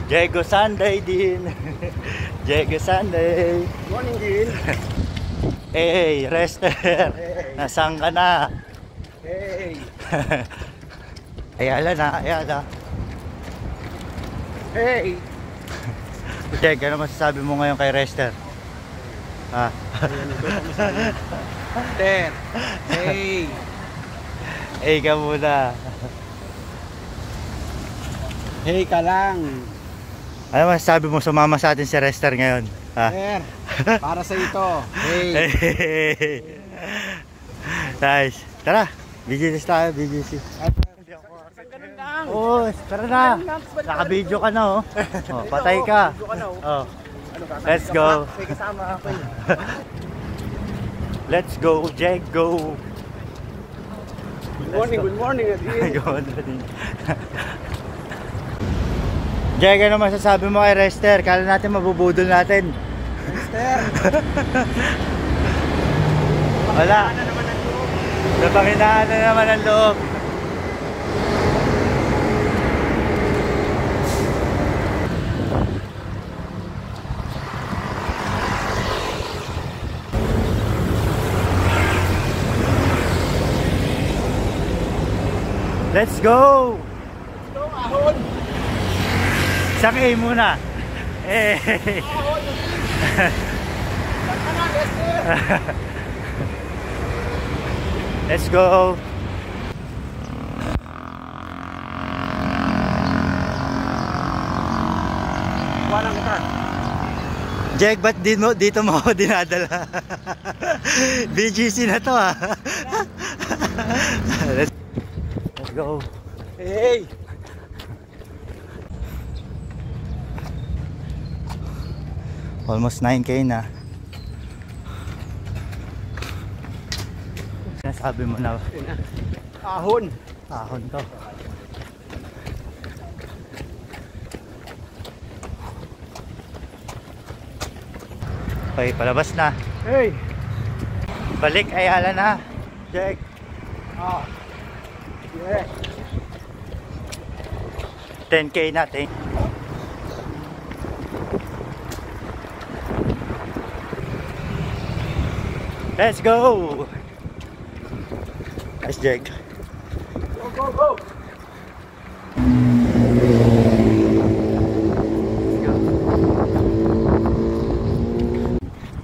Diego Sunday din. Diego Sunday. Morning din. Hey, Rester. Hey. Nasaan ka na? Hey. Ayala na, ayala. Hey. Diego, ano masasabi mo ngayon kay Rester? Ha? Ter. Hey. Hey ka muna. Hey ka lang. Ano masasabi mo sumama sa atin si Rester ngayon? Ha? Ter. Para sa ito. Hey. Nice. Tara, BGC tayo, BGC. Ganun lang. Oh, tara na. Naka-video ka na oh. Oh, patay ka. Oh. Let's go. May kasama ako. Let's go, Jag, go. Good morning, good morning. Good morning. Jag, ano masasabi mo kay Rester? Kala natin mabubudol natin. Rester. Wala. Napanginaan na naman ang loob. Let's go! Let's go, ahon! Isang A muna. Eh. Ahon! Saan ka na, Lester? Let's go! Walang kita. Jag, ba't dito mo ako dinadala? BGC na to ah. Let's go. Hey! Almost 9K na. Sinasabi mo na Ahon! ahon to. Okay, palabas na. Hey! Balik Ayala na. Jag. Ah! Yes! 10K natin. Let's go! Nice Jag. Go, go, go!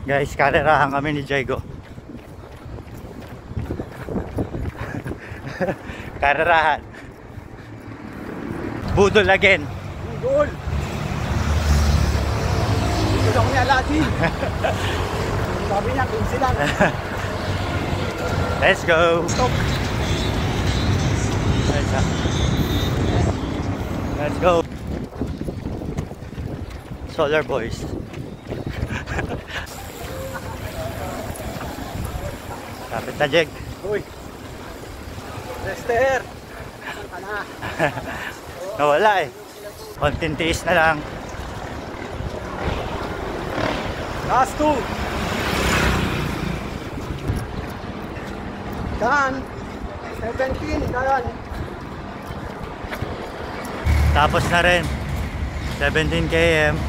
Guys, karerahan kami ni Diego. Karerahan. Budol again. Goal! Dito lang niya Aladdin. Sabi niya, 15 lang. Let's go. Stop. Let's go. Solar Boys. Kapit na Jeg. Uy! Lester! Saan ka na? Nawala eh. Konting tiis na lang. Last 2! Done! 17, done! Tapos na rin. 17 km.